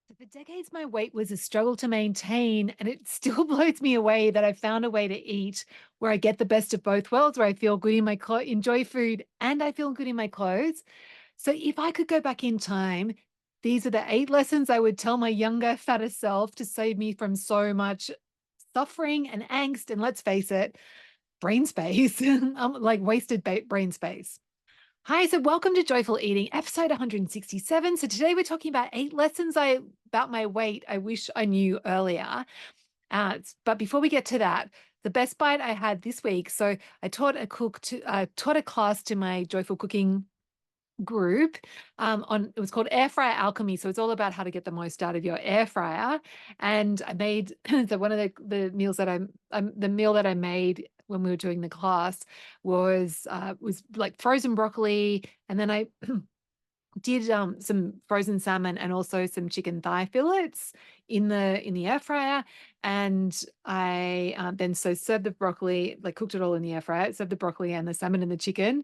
For decades, my weight was a struggle to maintain, and it still blows me away that I found a way to eat where I get the best of both worlds, where I feel good in my enjoy food, and I feel good in my clothes. So, if I could go back in time, these are the 8 lessons I would tell my younger, fatter self to save me from so much suffering and angst. And let's face it, brain space, like wasted brain space. Hi, so welcome to Joyful Eating, episode 167. So today we're talking about 8 lessons I about my weight I wish I knew earlier. But before we get to that, the best bite I had this week. So I taught a class to my Joyful Cooking group on it was called Air Fryer Alchemy. So it's all about how to get the most out of your air fryer. And I made so one of the meals that the meal that I made when we were doing the class was like frozen broccoli, and then I did some frozen salmon and also some chicken thigh fillets in the air fryer. And I then so served the broccoli, like cooked it all in the air fryer, served the broccoli and the salmon and the chicken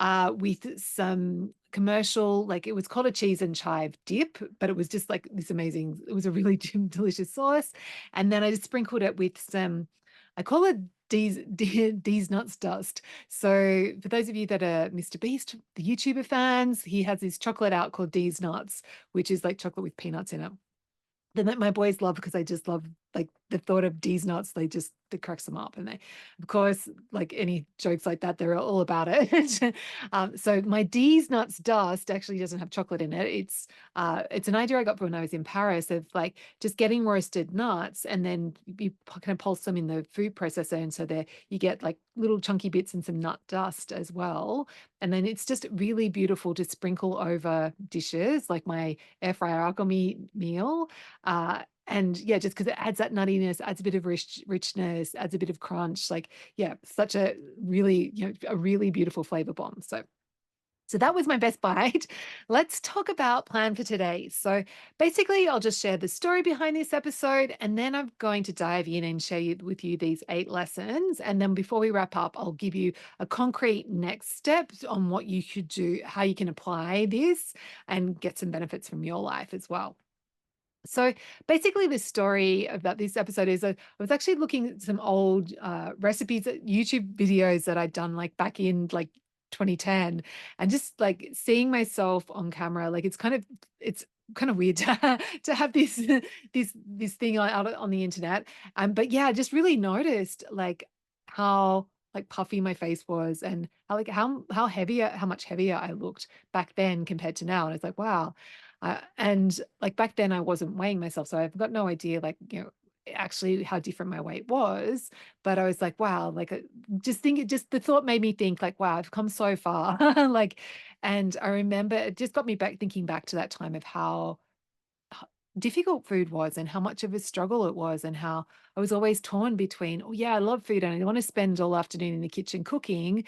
with some commercial, like it was called a cheese and chive dip, but it was just like this amazing, it was a really delicious sauce. And then I just sprinkled it with some, I call it D's nuts dust. So for those of you that are Mr. Beast, the YouTuber fans, he has this chocolate out called D's Nuts, which is like chocolate with peanuts in it. Then that my boys love because I just love like the thought of D's nuts. They just it cracks them up, and they, of course, like any jokes like that, they're all about it. So my D's nuts dust actually doesn't have chocolate in it. It's an idea I got from when I was in Paris of like just getting roasted nuts and then you kind of pulse them in the food processor, and so there you get like little chunky bits and some nut dust as well. And then it's just really beautiful to sprinkle over dishes like my air fryer alchemy meal. And yeah, just because it adds that nuttiness, adds a bit of richness, adds a bit of crunch. Like, yeah, such a really, a really beautiful flavor bomb. So that was my best bite. Let's talk about plan for today. So basically, I'll just share the story behind this episode, and then I'm going to dive in and share with you these 8 lessons. And then before we wrap up, I'll give you a concrete next steps on what you should do, how you can apply this and get some benefits from your life as well. So basically, the story about this episode is that I was actually looking at some old recipes, YouTube videos that I'd done like back in like 2010, and just like seeing myself on camera, like it's kind of weird to have this thing out on the internet. But yeah, I just really noticed like how like puffy my face was and how heavier, how much heavier I looked back then compared to now. And it's like, wow. And like back then, I wasn't weighing myself, so I've got no idea, like actually how different my weight was. But I was like, wow, like just the thought made me think, like, wow, I've come so far, like. And I remember it just got me back thinking back to that time of how difficult food was and how much of a struggle it was and how I was always torn between, oh yeah, I love food and I want to spend all afternoon in the kitchen cooking,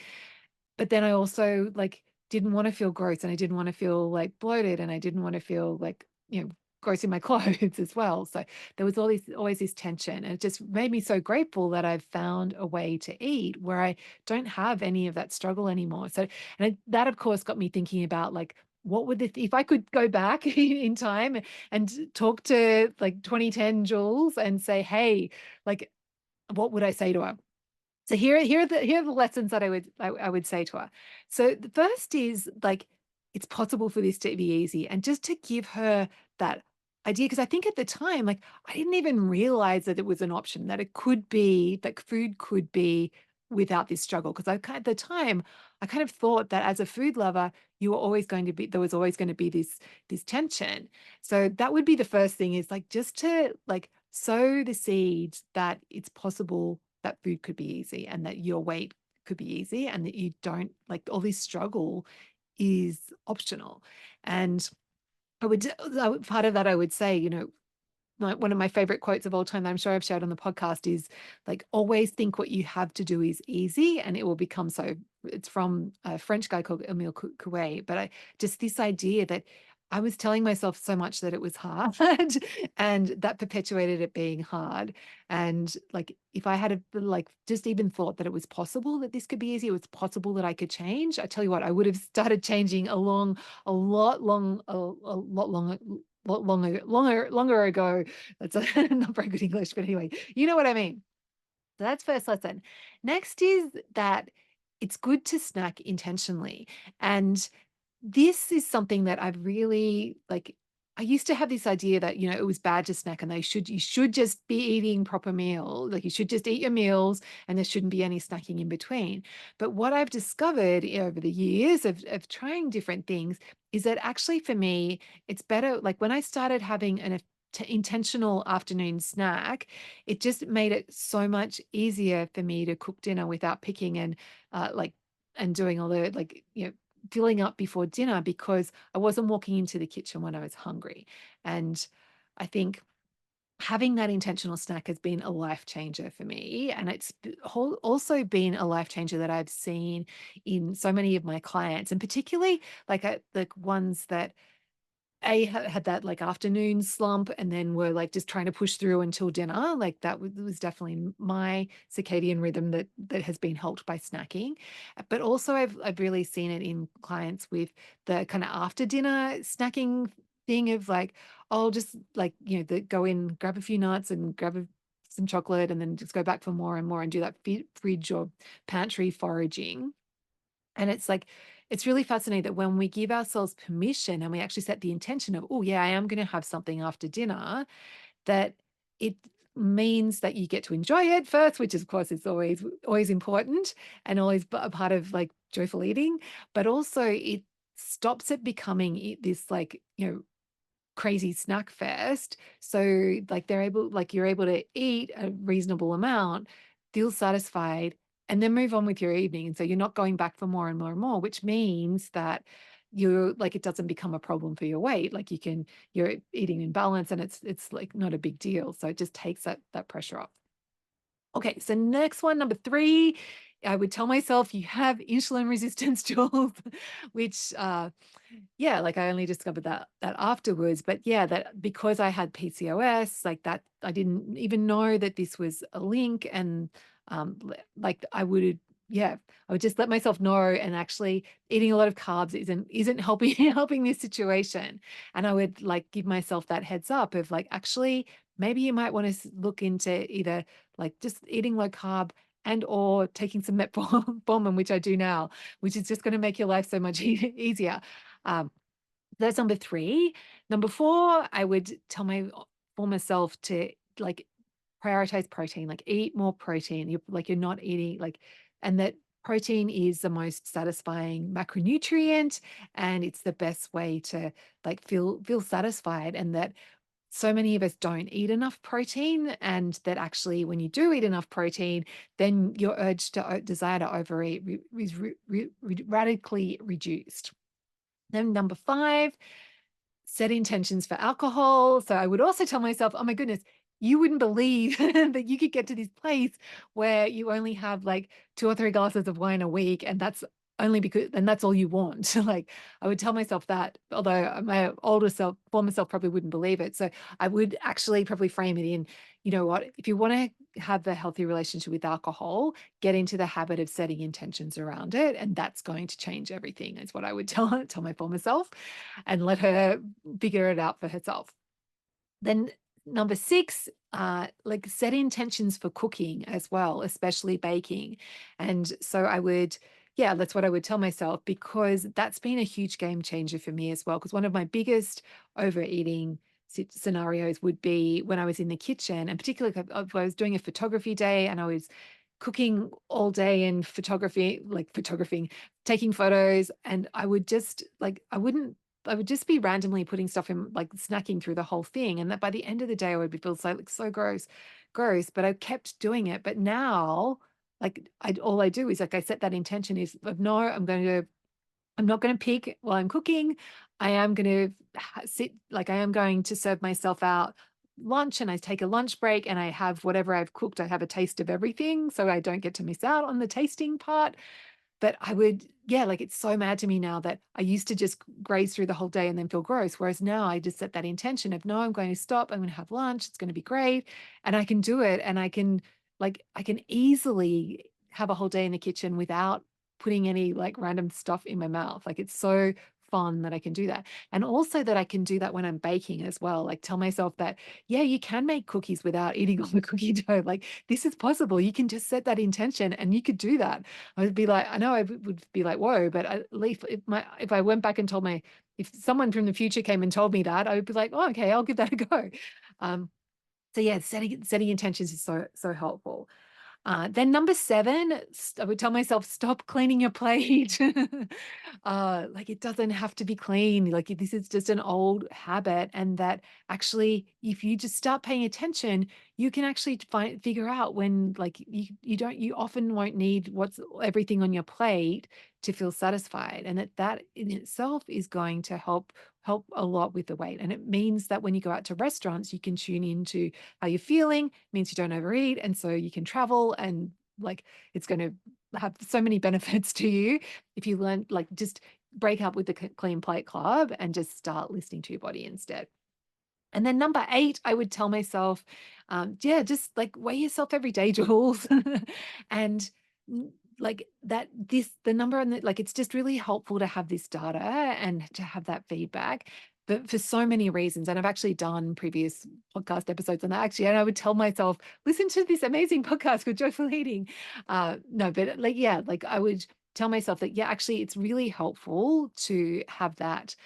but then I also like didn't want to feel gross and I didn't want to feel like bloated and I didn't want to feel like, gross in my clothes as well. So there was always this tension. And it just made me so grateful that I've found a way to eat where I don't have any of that struggle anymore. So, that of course got me thinking about like, what would if I could go back in time and talk to like 2010 Jules and say, hey, like, what would I say to her? So here are the lessons that I would say to her. So the first is like it's possible for this to be easy, and just to give her that idea, because I think at the time, like I didn't even realize that it was an option, that it could be that food could be without this struggle. Because at the time, I kind of thought that as a food lover, there was always going to be this tension. So that would be the first thing, is like just to like sow the seeds that it's possible that food could be easy and that your weight could be easy and that you don't like all this struggle is optional. And part of that, I would say, like one of my favorite quotes of all time that I'm sure I've shared on the podcast is like, always think what you have to do is easy and it will become so. It's from a French guy called Emile Coué. But just this idea that I was telling myself so much that it was hard and that perpetuated it being hard. And like, if I had like just even thought that it was possible that this could be easy, it was possible that I could change. I tell you what, I would have started changing a lot long, a lot longer longer ago. That's not very good English, but anyway, you know what I mean. So that's first lesson. Next is that it's good to snack intentionally. And this is something that I've really like. I used to have this idea that, it was bad to snack and you should just be eating proper meal. Like you should just eat your meals and there shouldn't be any snacking in between. But what I've discovered over the years of trying different things is that actually for me, it's better. Like when I started having an intentional afternoon snack, it just made it so much easier for me to cook dinner without picking like and doing all the filling up before dinner because I wasn't walking into the kitchen when I was hungry. And I think having that intentional snack has been a life changer for me. And it's also been a life changer that I've seen in so many of my clients, and particularly like ones that had that like afternoon slump and then were like just trying to push through until dinner. Like that was definitely my circadian rhythm that has been helped by snacking. But also I've really seen it in clients with the kind of after dinner snacking thing of like, oh, just like, go in, grab a few nuts and some chocolate and then just go back for more and more and do that fridge or pantry foraging. And it's like, it's really fascinating that when we give ourselves permission and we actually set the intention of, oh, yeah, I am going to have something after dinner, that it means that you get to enjoy it first, which of course is always important and always a part of like joyful eating, but also it stops it becoming this like, crazy snack fest. So like you're able to eat a reasonable amount, feel satisfied, and then move on with your evening. And so you're not going back for more and more and more, which means that you're like it doesn't become a problem for your weight. Like you're eating in balance and it's like not a big deal. So it just takes that pressure off. Okay, so next one, number 3, I would tell myself you have insulin resistance, Jules, which yeah, like I only discovered that afterwards. But yeah, that because I had PCOS, like that, I didn't even know that this was a link. And like yeah, I would just let myself know. And actually, eating a lot of carbs isn't helping helping this situation. And I would like give myself that heads up of like, actually, maybe you might want to look into either like just eating low carb and or taking some metformin, which I do now, which is just going to make your life so much easier. Um, that's number 3. Number 4, I would tell my former self to like prioritize protein, like eat more protein. You're not eating like, and that protein is the most satisfying macronutrient, and it's the best way to like feel satisfied. And that so many of us don't eat enough protein, and that actually when you do eat enough protein, then your urge to desire to overeat is radically reduced. Then number 5, set intentions for alcohol. So I would also tell myself, oh my goodness, you wouldn't believe that you could get to this place where you only have like 2 or 3 glasses of wine a week. And that's only because, and that's all you want. Like I would tell myself that, although my former self probably wouldn't believe it. So I would actually probably frame it in, you know what, if you want to have a healthy relationship with alcohol, get into the habit of setting intentions around it. And that's going to change everything, is what I would tell my former self, and let her figure it out for herself. Then number 6, like set intentions for cooking as well, especially baking. And so yeah, that's what I would tell myself, because that's been a huge game changer for me as well. Because one of my biggest overeating scenarios would be when I was in the kitchen, and particularly if I was doing a photography day and I was cooking all day and photographing, taking photos, and I would just like, I would just be randomly putting stuff in, like snacking through the whole thing. And that by the end of the day, I would be feel so gross, but I kept doing it. But now, like all I do is like, I set that intention is of no, I'm not going to pick while I'm cooking. I am going to sit, like I am going to serve myself out lunch, and I take a lunch break and I have whatever I've cooked. I have a taste of everything, so I don't get to miss out on the tasting part. But I would, yeah, like it's so mad to me now that I used to just graze through the whole day and then feel gross. Whereas now I just set that intention of, no, I'm going to stop. I'm going to have lunch. It's going to be great. And I can do it. And I can easily have a whole day in the kitchen without putting any like random stuff in my mouth. Like it's so fun that I can do that. And also that I can do that when I'm baking as well. Like tell myself that, yeah, you can make cookies without eating all the cookie dough. Like this is possible. You can just set that intention and you could do that. I would be like, I know I would be like, whoa, but at least if I went back and told my, if someone from the future came and told me that, I would be like, oh, okay, I'll give that a go. Um, so yeah, setting intentions is so helpful. Then number 7, I would tell myself, stop cleaning your plate. Like it doesn't have to be clean. Like this is just an old habit, and that actually, if you just start paying attention, you can actually figure out when like you often won't need what's everything on your plate to feel satisfied, and that in itself is going to help a lot with the weight. And it means that when you go out to restaurants, you can tune into how you're feeling, means you don't overeat. And so you can travel and like it's going to have so many benefits to you if you learn, like just break up with the clean plate club and just start listening to your body instead. And then number 8, I would tell myself, yeah, just like weigh yourself every day, Jules. And like that, the number on the, like, it's just really helpful to have this data and to have that feedback. But for so many reasons, and I've actually done previous podcast episodes on that actually, and I would tell myself, listen to this amazing podcast called Joyful Eating. No, but like, yeah, like I would tell myself that, yeah, actually, it's really helpful to have that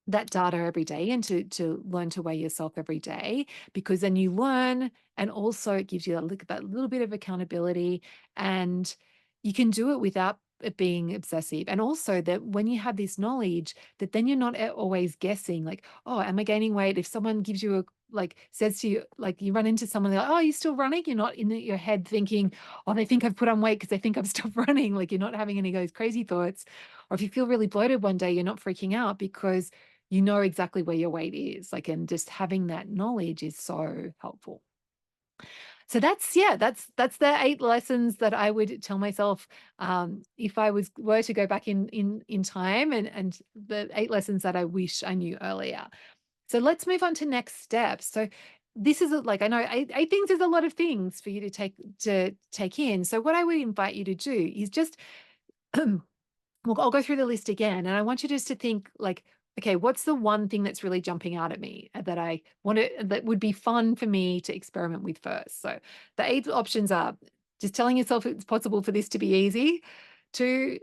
data every day and to learn to weigh yourself every day, because then you learn, and also it gives you that little bit of accountability, and you can do it without it being obsessive. And also that when you have this knowledge, that then you're not always guessing like, oh, am I gaining weight? If someone gives you a, like says to you, like you run into someone, they're like, oh, you're still running, you're not in your head thinking, oh, they think I've put on weight because they think I've stopped running. Like you're not having any of those crazy thoughts. Or if you feel really bloated one day, you're not freaking out because you know exactly where your weight is. Like, and just having that knowledge is so helpful. So that's, yeah, that's the 8 lessons that I would tell myself, if I were to go back in time, and the 8 lessons that I wish I knew earlier. So let's move on to next steps. So this is like, I know 8 things is a lot of things for you to take in. So what I would invite you to do is just well, I'll go through the list again, and I want you just to think like, okay, what's the one thing that's really jumping out at me that I want to, that would be fun for me to experiment with first? So the 8 options are just telling yourself it's possible for this to be easy. 2,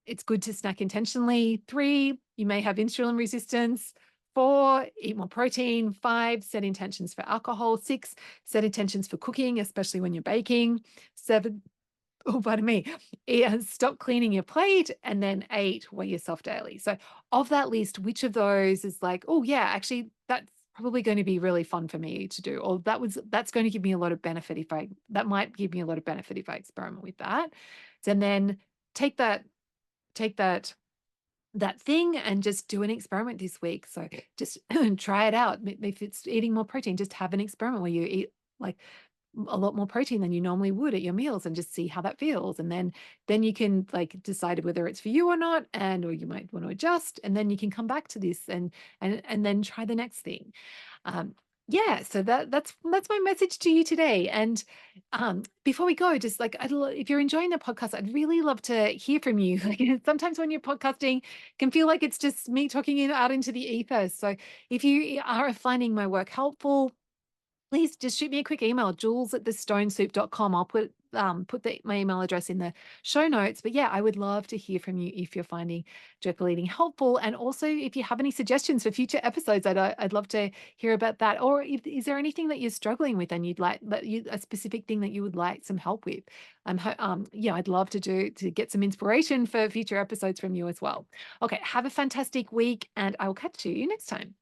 it's good to snack intentionally. 3, you may have insulin resistance. 4, eat more protein. 5, set intentions for alcohol. 6, set intentions for cooking, especially when you're baking. 7, oh, pardon me. Stop cleaning your plate. And then 8, weigh yourself daily. So of that list, which of those is like, oh yeah, actually that's probably going to be really fun for me to do, or that's going to give me a lot of benefit that might give me a lot of benefit if I experiment with that. And then take that, take that that thing and just do an experiment this week. So just try it out. If it's eating more protein, just have an experiment where you eat like a lot more protein than you normally would at your meals, and just see how that feels. And then you can like decide whether it's for you or not, and or you might want to adjust, and then you can come back to this and then try the next thing. um yeah, so that's my message to you today. And before we go, just like if you're enjoying the podcast, I'd really love to hear from you. Like sometimes when you're podcasting, it can feel like it's just me talking out into the ether. So if you are finding my work helpful, please just shoot me a quick email, jules@thestonesoup.com. I'll put my email address in the show notes. But yeah, I would love to hear from you if you're finding joyful eating helpful. And also if you have any suggestions for future episodes, I'd love to hear about that. Or is there anything that you're struggling with and you'd like a specific thing that you would like some help with? Yeah, I'd love to get some inspiration for future episodes from you as well. Okay, have a fantastic week, and I will catch you next time.